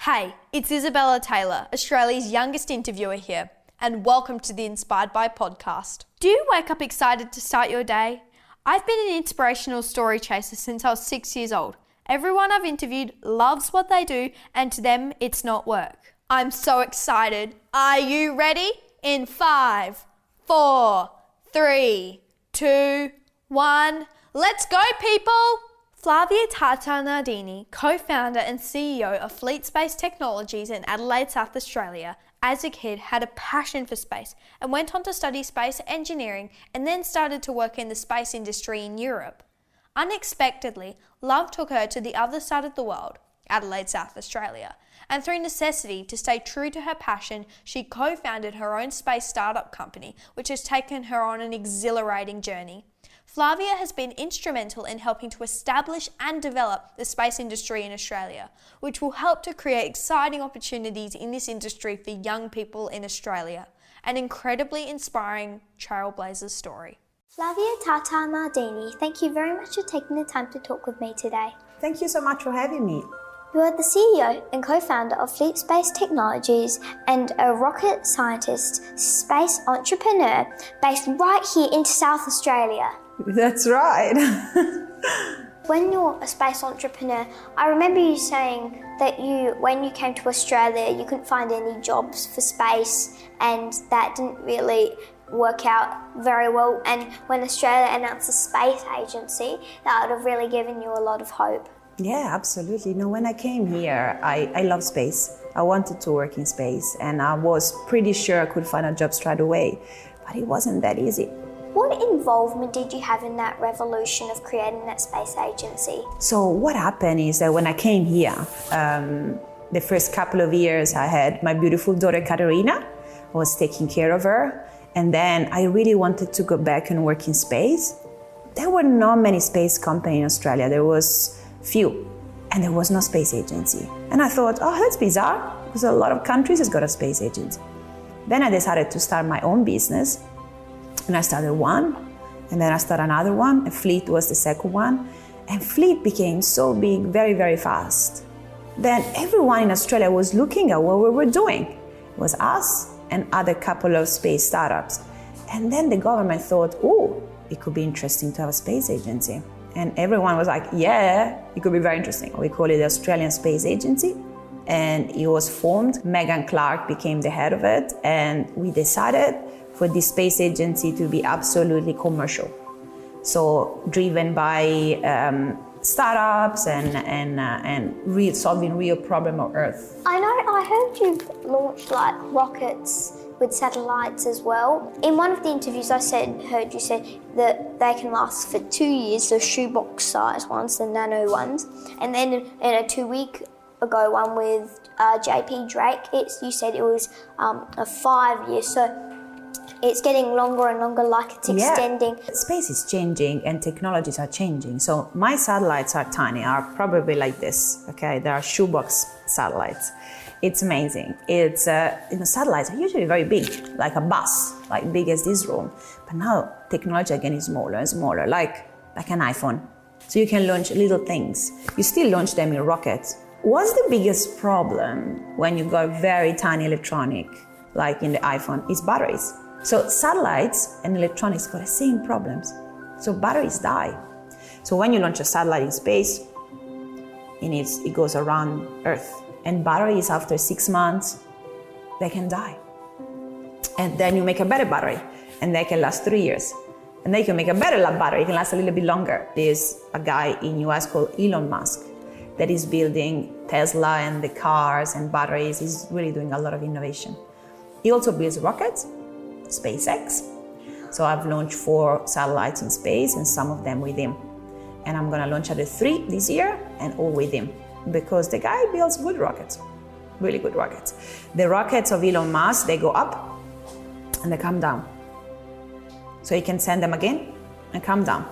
Hey, it's Isabella Taylor, Australia's youngest interviewer here, and welcome to the Inspired by podcast. Do you wake up excited to start your day? I've been an inspirational story chaser since I was 6 years old. Everyone I've interviewed loves what they do, and to them, it's not work. I'm so excited. Are you ready? In 5, 4, 3, 2, 1, let's go, people! Flavia Tata Nardini, co-founder and CEO of Fleet Space Technologies in Adelaide, South Australia, as a kid had a passion for space and went on to study space engineering and then started to work in the space industry in Europe. Unexpectedly, love took her to the other side of the world, Adelaide, South Australia, and through necessity to stay true to her passion, she co-founded her own space startup company, which has taken her on an exhilarating journey. Flavia has been instrumental in helping to establish and develop the space industry in Australia, which will help to create exciting opportunities in this industry for young people in Australia. An incredibly inspiring trailblazer story. Flavia Tata Nardini, thank you very much for taking the time to talk with me today. Thank you so much for having me. You are the CEO and co-founder of Fleet Space Technologies and a rocket scientist, space entrepreneur based right here in South Australia. That's right. When you're a space entrepreneur, I remember you saying that when you came to Australia, you couldn't find any jobs for space, and that didn't really work out very well. And when Australia announced a space agency, that would have really given you a lot of hope. Yeah, absolutely. No, when I came here, I love space. I wanted to work in space, and I was pretty sure I could find a job straight away, but it wasn't that easy. What involvement did you have in that revolution of creating that space agency? So what happened is that when I came here, the first couple of years I had my beautiful daughter Katerina. I was taking care of her, and then I really wanted to go back and work in space. There were not many space companies in Australia. There was few, and there was no space agency. And I thought, oh, that's bizarre, because a lot of countries has got a space agency. Then I decided to start my own business. And I started one, and then I started another one, and Fleet was the second one. And Fleet became so big very, very fast. Then everyone in Australia was looking at what we were doing. It was us and other couple of space startups. And then the government thought, oh, it could be interesting to have a space agency. And everyone was like, yeah, it could be very interesting. We call it the Australian Space Agency. And it was formed. Megan Clark became the head of it. And we decided for this space agency to be absolutely commercial. So driven by startups and solving real problem on Earth. I heard you've launched like rockets with satellites as well. In one of the interviews heard you say that they can last for 2 years, the shoebox size ones, the nano ones. And then in a 2 week ago one with JP Drake, you said it was a 5 years. So it's getting longer and longer, like it's extending. Yeah. Space is changing and technologies are changing. So my satellites are tiny, are probably like this, okay? They are shoebox satellites. It's amazing. It's, satellites are usually very big, like a bus, like big as this room. But now technology again is smaller and smaller, like an iPhone. So you can launch little things. You still launch them in rockets. What's the biggest problem when you got very tiny electronic, like in the iPhone, is batteries. So satellites and electronics got the same problems. So batteries die. So when you launch a satellite in space, it goes around Earth. And batteries, after 6 months, they can die. And then you make a better battery, and they can last 3 years. And then you can make a better battery, it can last a little bit longer. There's a guy in US called Elon Musk that is building Tesla and the cars and batteries. He's really doing a lot of innovation. He also builds rockets, SpaceX. So I've launched 4 satellites in space and some of them with him. And I'm gonna launch other 3 this year and all with him, because the guy builds good rockets, really good rockets. The rockets of Elon Musk, they go up and they come down. So you can send them again and come down.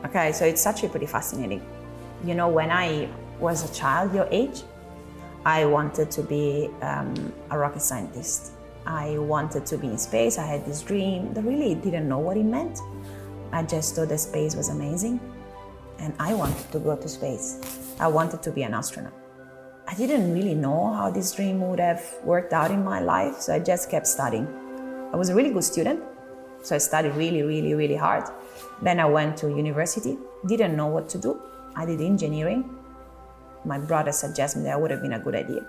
Okay, so it's actually pretty fascinating. You know, when I was a child your age, I wanted to be a rocket scientist. I wanted to be in space. I had this dream. I really didn't know what it meant. I just thought that space was amazing, and I wanted to go to space. I wanted to be an astronaut. I didn't really know how this dream would have worked out in my life, so I just kept studying. I was a really good student, so I studied really, really, really hard. Then I went to university, didn't know what to do. I did engineering. My brother suggested that would have been a good idea.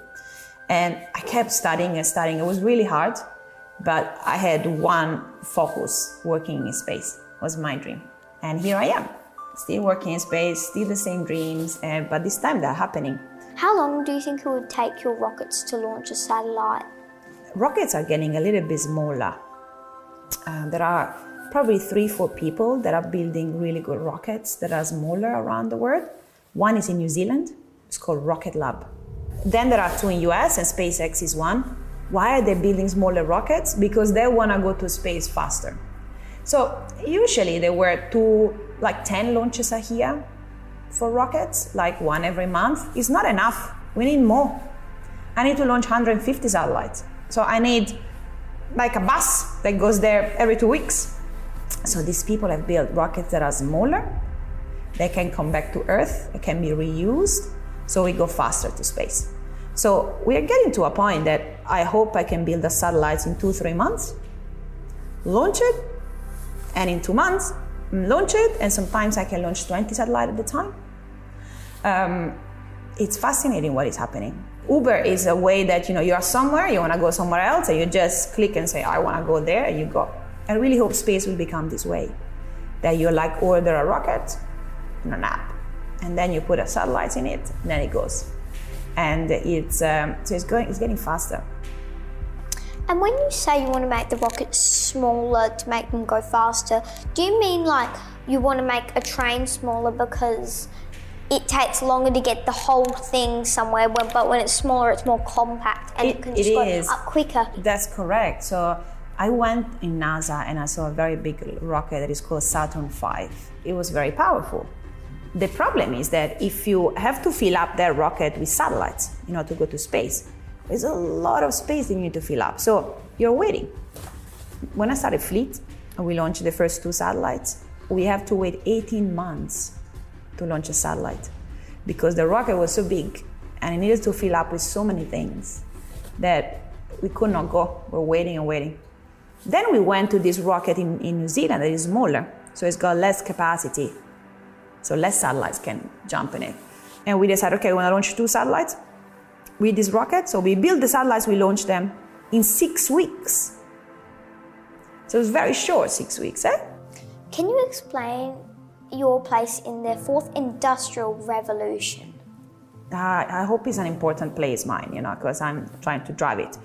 And I kept studying and studying. It was really hard, but I had one focus, working in space was my dream. And here I am, still working in space, still the same dreams, but this time they're happening. How long do you think it would take your rockets to launch a satellite? Rockets are getting a little bit smaller. There are probably 3-4 people that are building really good rockets that are smaller around the world. One is in New Zealand, it's called Rocket Lab. Then there are 2 in US and SpaceX is one. Why are they building smaller rockets? Because they want to go to space faster. So usually there were 10 launches a year for rockets, like one every month. It's not enough. We need more. I need to launch 150 satellites. So I need like a bus that goes there every 2 weeks. So these people have built rockets that are smaller. They can come back to Earth. They can be reused. So we go faster to space. So we are getting to a point that I hope I can build a satellite in 2-3 months, launch it, and in 2 months, launch it, and sometimes I can launch 20 satellites at a time. It's fascinating what is happening. Uber is a way that you are somewhere, you want to go somewhere else, and you just click and say, I want to go there, and you go. I really hope space will become this way, that you order a rocket in an app, and then you put a satellite in it, and then it goes. And it's getting faster. And when you say you want to make the rockets smaller to make them go faster, do you mean like you want to make a train smaller because it takes longer to get the whole thing somewhere, but when it's smaller, it's more compact and it can just go up quicker? That's correct. So I went in NASA and I saw a very big rocket that is called Saturn V. It was very powerful. The problem is that if you have to fill up that rocket with satellites, to go to space, there's a lot of space that you need to fill up. So you're waiting. When I started Fleet, and we launched the first 2 satellites, we have to wait 18 months to launch a satellite because the rocket was so big and it needed to fill up with so many things that we could not go. We're waiting and waiting. Then we went to this rocket in New Zealand that is smaller, so it's got less capacity. So less satellites can jump in it. And we decided, okay, we want to launch 2 satellites with this rocket. So we built the satellites, we launched them in 6 weeks. So it was very short, 6 weeks, eh? Can you explain your place in the 4th Industrial Revolution? I hope it's an important place, mine, because I'm trying to drive it.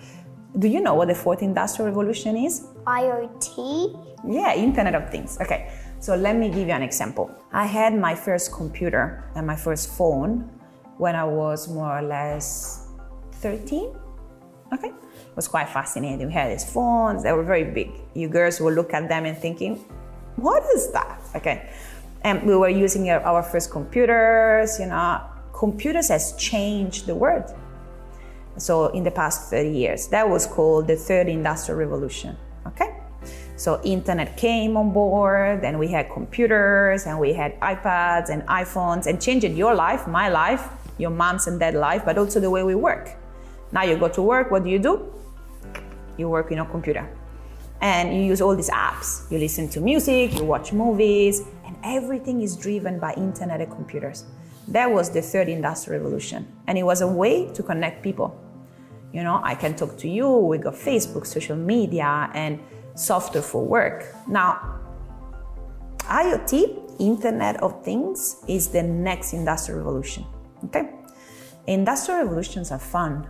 Do you know what the 4th Industrial Revolution is? IoT? Yeah, Internet of Things. Okay, so let me give you an example. I had my first computer and my first phone when I was more or less 13. Okay, it was quite fascinating. We had these phones, they were very big. You girls will look at them and thinking, what is that? Okay, and we were using our first computers, Computers has changed the world. So in the past 30 years, that was called the 3rd Industrial Revolution, okay? So internet came on board, and we had computers, and we had iPads and iPhones, and changed your life, my life, your mom's and dad's life, but also the way we work. Now you go to work, what do? You work in a computer. And you use all these apps. You listen to music, you watch movies, and everything is driven by internet and computers. That was the 3rd Industrial Revolution. And it was a way to connect people. I can talk to you, we got Facebook, social media, and software for work. Now, IoT, Internet of Things, is the next industrial revolution, okay? Industrial revolutions are fun,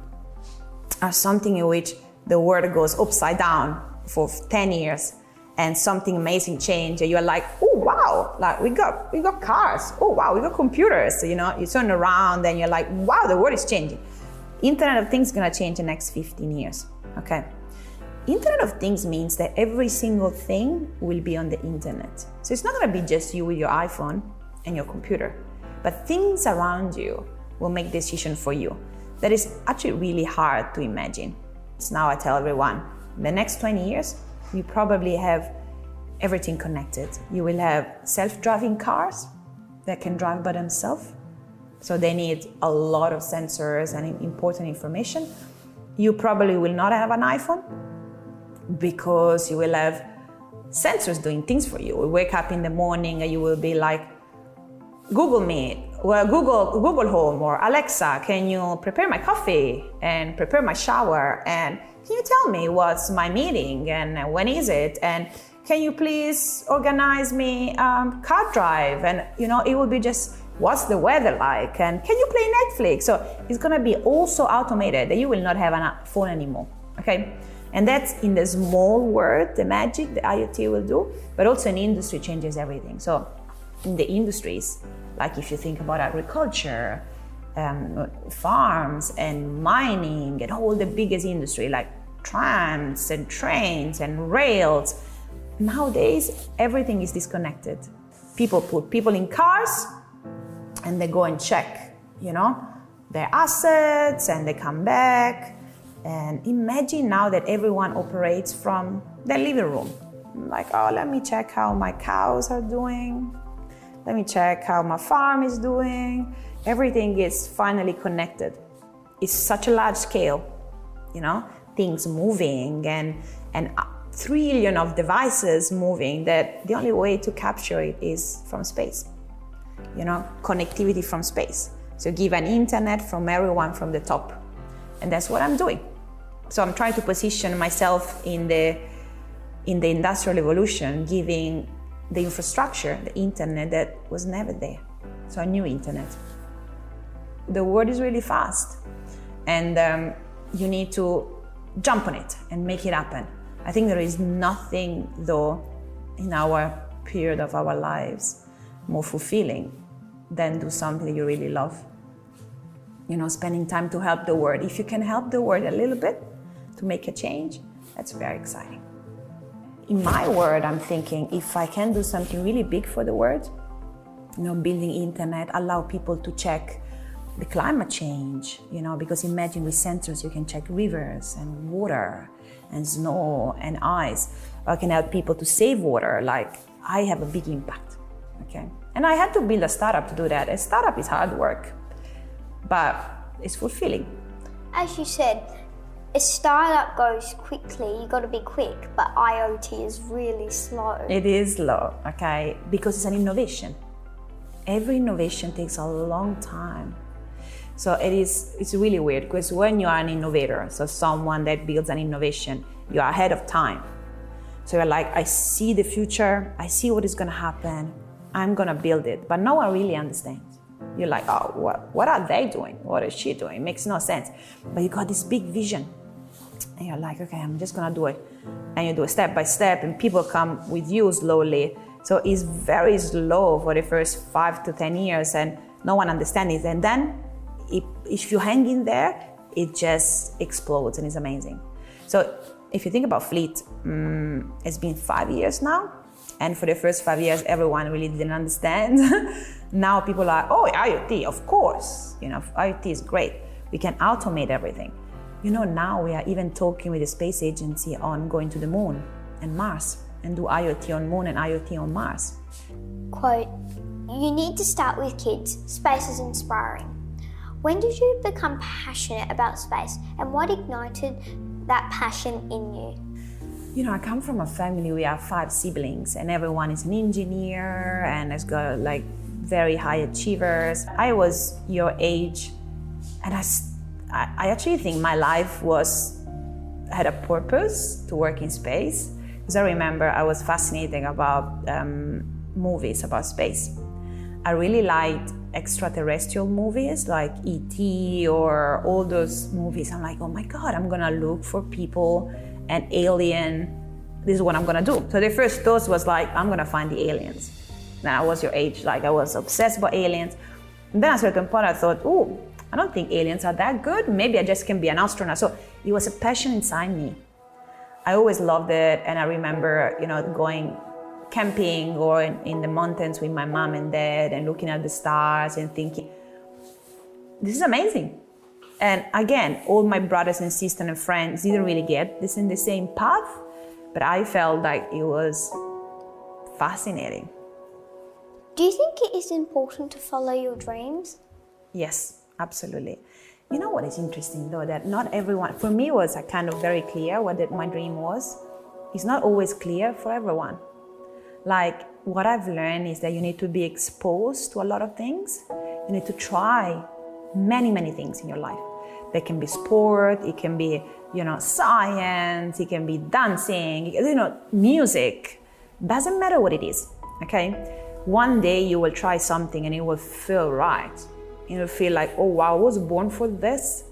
are something in which the world goes upside down for 10 years and something amazing change, and you're like, oh wow, like we got cars, oh wow, we got computers, you turn around and you're like, wow, the world is changing. Internet of Things is gonna change in the next 15 years, okay? Internet of Things means that every single thing will be on the internet. So it's not gonna be just you with your iPhone and your computer, but things around you will make decisions for you. That is actually really hard to imagine. So now I tell everyone, in the next 20 years, you probably have everything connected. You will have self-driving cars that can drive by themselves. So they need a lot of sensors and important information. You probably will not have an iPhone because you will have sensors doing things for you. You wake up in the morning and you will be like, Google me, well, Google Home or Alexa, can you prepare my coffee and prepare my shower? And can you tell me what's my meeting and when is it? And can you please organize me car drive? And it will be just, what's the weather like? And can you play Netflix? So it's gonna be also automated that you will not have a phone anymore, okay? And that's in the small world, the magic the IoT will do, but also in industry changes everything. So in the industries, like if you think about agriculture, farms and mining and all the biggest industry like trams and trains and rails, nowadays everything is disconnected. People put people in cars and they go and check, their assets and they come back. And imagine now that everyone operates from their living room. Like, oh, let me check how my cows are doing. Let me check how my farm is doing. Everything is finally connected. It's such a large scale, things moving and 1 trillion of devices moving that the only way to capture it is from space. Connectivity from space. So give an internet from everyone from the top. And that's what I'm doing. So I'm trying to position myself in the industrial revolution, giving the infrastructure, the internet that was never there. So a new internet. The world is really fast and you need to jump on it and make it happen. I think there is nothing though in our period of our lives more fulfilling than do something that you really love. Spending time to help the world. If you can help the world a little bit to make a change, that's very exciting. In my world, I'm thinking if I can do something really big for the world, building internet, allow people to check the climate change, because imagine with sensors you can check rivers and water and snow and ice. I can help people to save water, like I have a big impact, okay? And I had to build a startup to do that. A startup is hard work, but it's fulfilling. As you said, a startup goes quickly, you got to be quick, but IoT is really slow. It is slow, okay, because it's an innovation. Every innovation takes a long time. So it's really weird because when you are an innovator, so someone that builds an innovation, you are ahead of time. So you're like, I see the future, I see what is gonna happen, I'm gonna build it, but no one really understands. You're like, oh, what are they doing? What is she doing? It makes no sense. But you got this big vision. And you're like, okay, I'm just gonna do it. And you do it step by step and people come with you slowly. So it's very slow for the first 5 to 10 years and no one understands it. And then if you hang in there, it just explodes and it's amazing. So if you think about Fleet, it's been 5 years now. And for the first 5 years, everyone really didn't understand. Now people are, oh, IoT, of course. IoT is great. We can automate everything. Now we are even talking with the space agency on going to the moon and Mars and do IoT on moon and IoT on Mars. Quote, you need to start with kids. Space is inspiring. When did you become passionate about space and what ignited that passion in you? I come from a family, we are 5 siblings and everyone is an engineer and has got very high achievers. I was your age and I actually think my life had a purpose to work in space. Because I remember I was fascinated about movies about space. I really liked extraterrestrial movies like E.T. or all those movies. I'm like, oh my God, I'm gonna look for people and alien. This is what I'm gonna do. So the first thought was like, I'm gonna find the aliens. Then I was your age, I was obsessed about aliens. And then at a certain point I thought, oh, I don't think aliens are that good. Maybe I just can be an astronaut. So it was a passion inside me. I always loved it. And I remember, going camping or in the mountains with my mom and dad and looking at the stars and thinking, this is amazing. And again, all my brothers and sisters and friends didn't really get this in the same path, but I felt like it was fascinating. Do you think it is important to follow your dreams? Yes, absolutely. You know what is interesting though, that not everyone, for me was a kind of very clear what my dream was. It's not always clear for everyone. Like what I've learned is that you need to be exposed to a lot of things. You need to try many, many things in your life. There can be sport, it can be, science, it can be dancing, music. Doesn't matter what it is, okay? One day you will try something and it will feel right. You'll feel like, oh wow, I was born for this.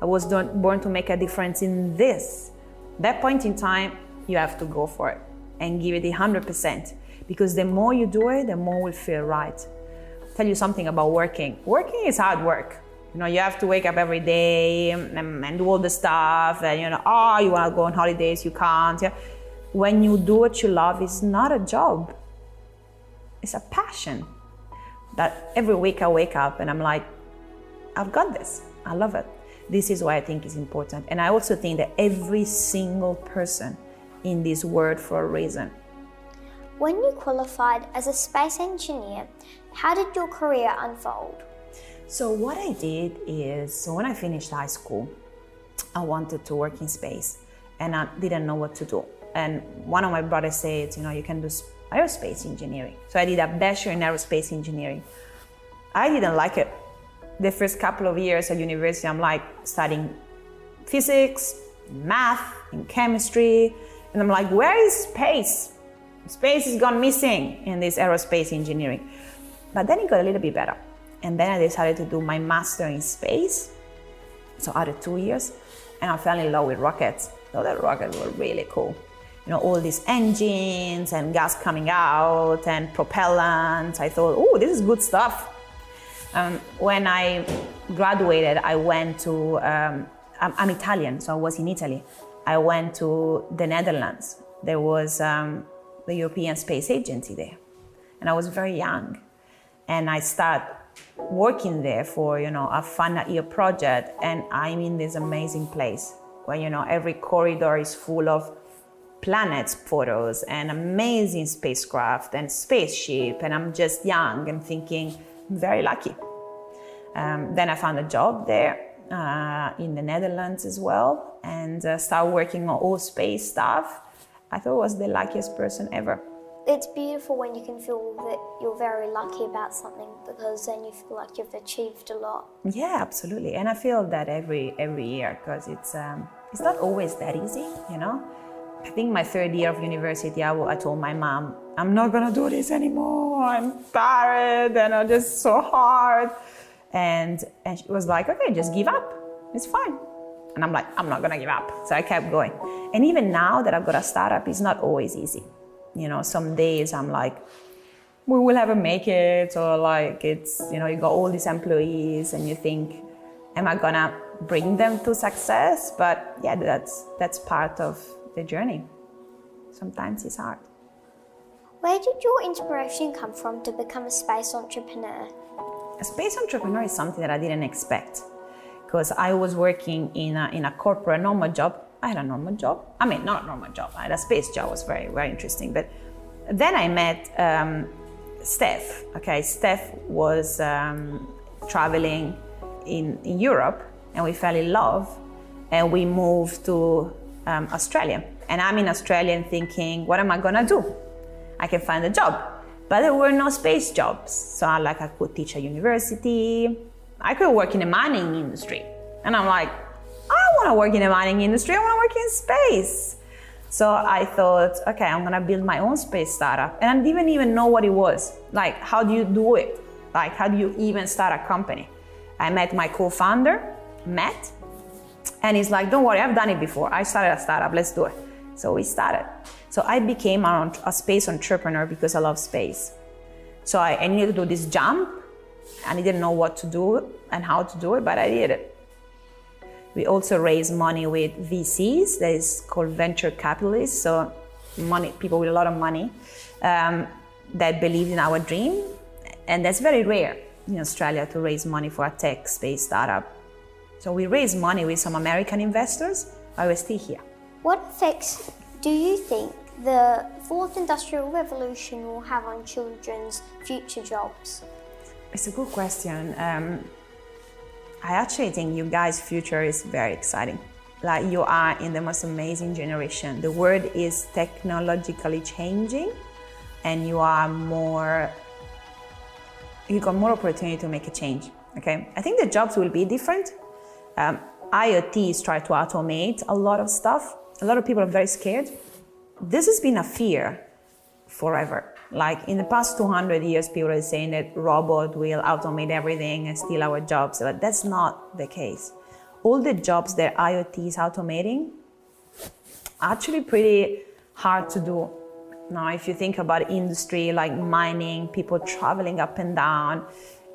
I was born to make a difference in this. That point in time, you have to go for it and give it 100%. Because the more you do it, the more it will feel right. I'll tell you something about working. Working is hard work. You have to wake up every day and do all the stuff. And you want to go on holidays, you can't. Yeah. When you do what you love, it's not a job. It's a passion. That every week I wake up and I'm like, I've got this. I love it. This is why I think is important. And I also think that every single person in this world for a reason. When you qualified as a space engineer, how did your career unfold? So what I did is, when I finished high school, I wanted to work in space and I didn't know what to do. And one of my brothers said, you can do aerospace engineering. So I did a bachelor in aerospace engineering. I didn't like it. The first couple of years at university, I'm like studying physics, math, and chemistry. And I'm like, where is space? Space has gone missing in this aerospace engineering. But then it got a little bit better. And then I decided to do my master in space. So after 2 years, and I fell in love with rockets. So the rockets were really cool. All these engines and gas coming out and propellants. I thought, oh, this is good stuff. When I graduated, I went to, I'm Italian, so I was in Italy. I went to the Netherlands. There was the European Space Agency there. And I was very young. And I started working there for, a final year project. And I'm in this amazing place where, every corridor is full of planets photos and amazing spacecraft and spaceship. And I'm just young and thinking, I'm very lucky. Then I found a job there in the Netherlands as well and started working on all space stuff. I thought I was the luckiest person ever. It's beautiful when you can feel that you're very lucky about something because then you feel like you've achieved a lot. Yeah, absolutely. And I feel that every year because it's not always that easy, I think my third year of university, I told my mom, I'm not going to do this anymore. I'm tired and it's just so hard. And she was like, okay, just give up. It's fine. And I'm like, I'm not going to give up. So I kept going. And even now that I've got a startup, it's not always easy. Some days I'm like, we will never make it. Or like it's, you got all these employees and you think, am I going to bring them to success? But yeah, that's part of the journey. Sometimes it's hard. Where did your inspiration come from to become a space entrepreneur? A space entrepreneur is something that I didn't expect because I was working in a corporate normal job. I had a normal job. I mean, not a normal job. I had a space job. It was very, very interesting. But then I met Steph. Okay, Steph was traveling in Europe and we fell in love and we moved to Australia. And I'm in Australia and thinking, what am I gonna do? I can find a job. But there were no space jobs. So I could teach at university. I could work in the mining industry. And I'm like, I don't want to work in the mining industry. I want to work in space. So I thought, okay, I'm going to build my own space startup. And I didn't even know what it was. Like, how do you do it? Like, how do you even start a company? I met my co-founder, Matt. And he's like, don't worry, I've done it before. I started a startup, let's do it. So we started. So I became a space entrepreneur because I love space. So I needed to do this jump. I didn't know what to do and how to do it, but I did it. We also raise money with VCs, that is called venture capitalists, so people with a lot of money that believe in our dream. And that's very rare in Australia to raise money for a tech space startup. So we raised money with some American investors, but we're still here. What effects do you think the fourth industrial revolution will have on children's future jobs? It's a good question. I actually think you guys' future is very exciting. Like, you are in the most amazing generation. The world is technologically changing, and you got more opportunity to make a change. Okay, I think the jobs will be different. IoT is trying to automate a lot of stuff. A lot of people are very scared. This has been a fear forever. Like, in the past 200 years, people are saying that robot will automate everything and steal our jobs, but that's not the case. All the jobs that IoT is automating are actually pretty hard to do. Now, if you think about industry like mining, people traveling up and down,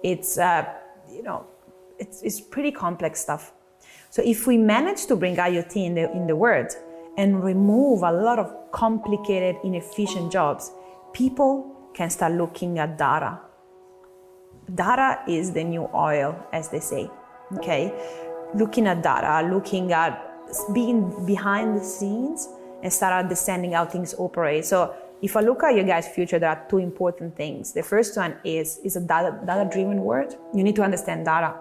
it's pretty complex stuff. So if we manage to bring IoT in the world and remove a lot of complicated, inefficient jobs, people can start looking at data. Data is the new oil, as they say, okay? Looking at data, looking at being behind the scenes and start understanding how things operate. So if I look at your guys' future, there are two important things. The first one is a data-driven world. You need to understand data.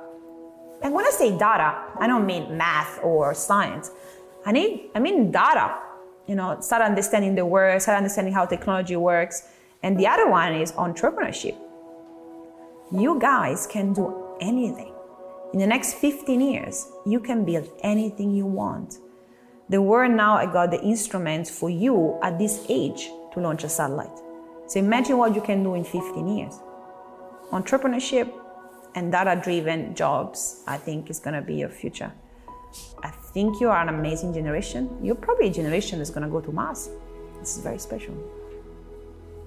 And when I say data, I don't mean math or science. I mean data. Start understanding the world, start understanding how technology works. And the other one is entrepreneurship. You guys can do anything. In the next 15 years, you can build anything you want. The world now got the instruments for you at this age to launch a satellite. So imagine what you can do in 15 years. Entrepreneurship and data-driven jobs, I think, is going to be your future. I think you are an amazing generation. You're probably a generation that's going to go to Mars. This is very special.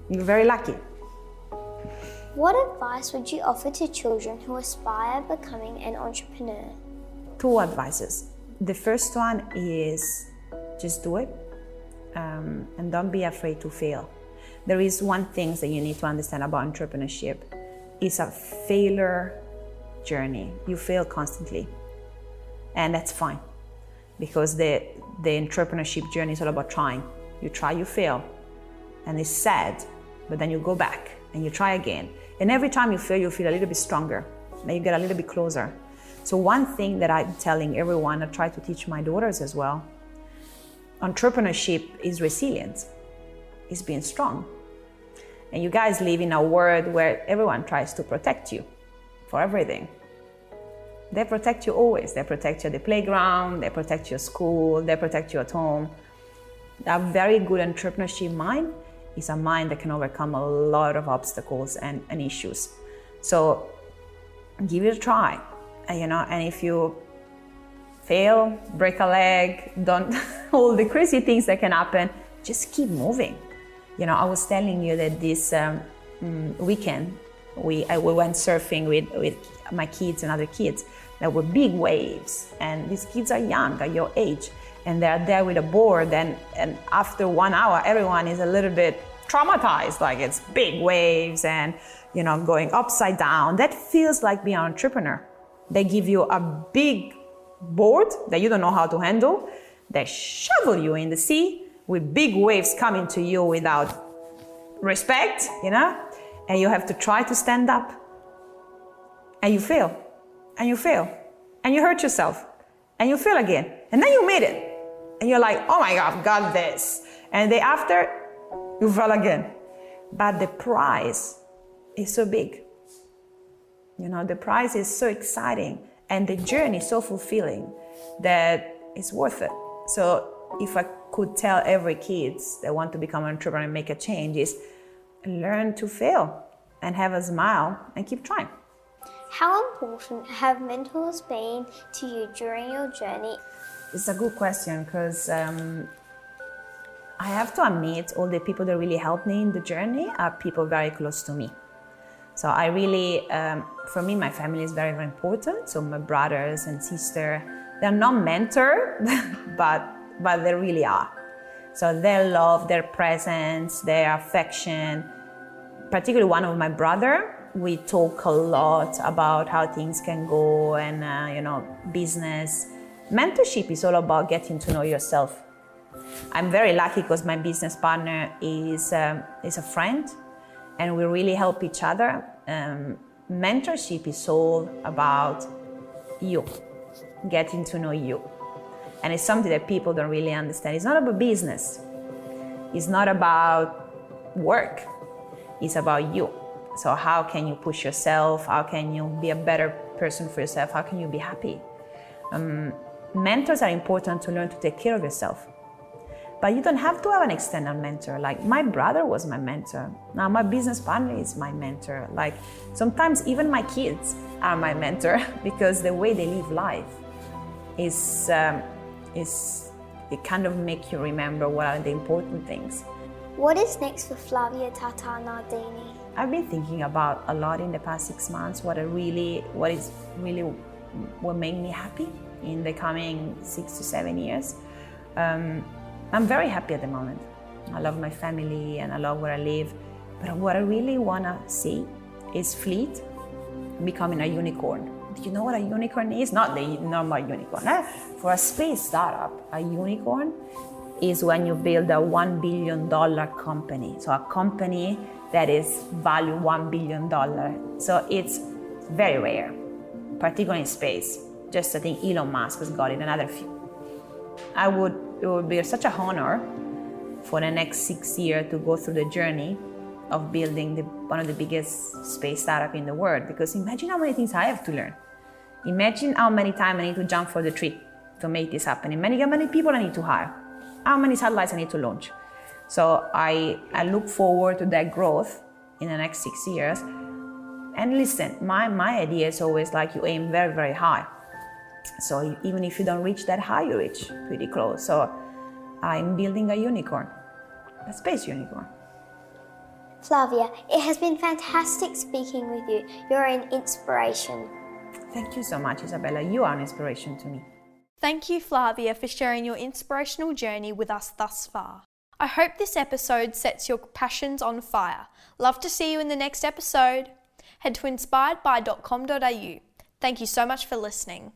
You're very lucky. What advice would you offer to children who aspire becoming an entrepreneur? Two advices. The first one is just do it, and don't be afraid to fail. There is one thing that you need to understand about entrepreneurship. It's a failure journey. You fail constantly, and that's fine, because the entrepreneurship journey is all about trying. You try, you fail, and it's sad, but then you go back and you try again. And every time you fail, you feel a little bit stronger, and you get a little bit closer. So one thing that I'm telling everyone, I try to teach my daughters as well, entrepreneurship is resilience, is being strong. And you guys live in a world where everyone tries to protect you for everything. They protect you always. They protect you at the playground, they protect you at school, they protect you at home. A very good entrepreneurship mind is a mind that can overcome a lot of obstacles and issues. So give it a try, and if you fail, break a leg, don't all the crazy things that can happen, just keep moving. I was telling you that this weekend we went surfing with my kids and other kids. There were big waves, and these kids are young, at your age, and they're there with a board, and after 1 hour, everyone is a little bit traumatized, like it's big waves and going upside down. That feels like being an entrepreneur. They give you a big board that you don't know how to handle. They shovel you in the sea with big waves coming to you without respect, and you have to try to stand up. And you fail, and you fail, and you hurt yourself, and you fail again, and then you made it. And you're like, oh my God, I've got this. And the day after, you fell again. But the prize is so big. The prize is so exciting, and the journey is so fulfilling that it's worth it. So if I could tell every kid that want to become an entrepreneur and make a change, is learn to fail and have a smile and keep trying. How important have mentors been to you during your journey? It's a good question, because I have to admit, all the people that really helped me in the journey are people very close to me. So I really, for me, my family is very, very important. So my brothers and sister, they're not mentor, but they really are. So their love, their presence, their affection, particularly one of my brother, we talk a lot about how things can go and, business. Mentorship is all about getting to know yourself. I'm very lucky because my business partner is a friend, and we really help each other. Mentorship is all about you, getting to know you. And it's something that people don't really understand. It's not about business. It's not about work. It's about you. So how can you push yourself? How can you be a better person for yourself? How can you be happy? Mentors are important to learn to take care of yourself. But you don't have to have an external mentor. Like my brother was my mentor. Now my business partner is my mentor. Like sometimes even my kids are my mentor because the way they live life is it kind of make you remember what are the important things. What is next for Flavia Tata Nardini? I've been thinking about a lot in the past 6 months what made me happy in the coming 6 to 7 years. I'm very happy at the moment. I love my family and I love where I live. But what I really want to see is Fleet becoming a unicorn. Do you know what a unicorn is? Not the normal unicorn. For a space startup, a unicorn is when you build a $1 billion company. So a company that is valued $1 billion. So it's very rare, particularly in space. Just I think Elon Musk has got it, another few. It would be such an honor for the next 6 years to go through the journey of building one of the biggest space startup in the world. Because imagine how many things I have to learn. Imagine how many times I need to jump for the tree to make this happen. Imagine how many people I need to hire. How many satellites I need to launch. So I look forward to that growth in the next 6 years. And listen, my idea is always like you aim very, very high. So even if you don't reach that high, you reach pretty close. So I'm building a unicorn, a space unicorn. Flavia, it has been fantastic speaking with you. You're an inspiration. Thank you so much, Isabella. You are an inspiration to me. Thank you, Flavia, for sharing your inspirational journey with us thus far. I hope this episode sets your passions on fire. Love to see you in the next episode. Head to inspiredby.com.au. Thank you so much for listening.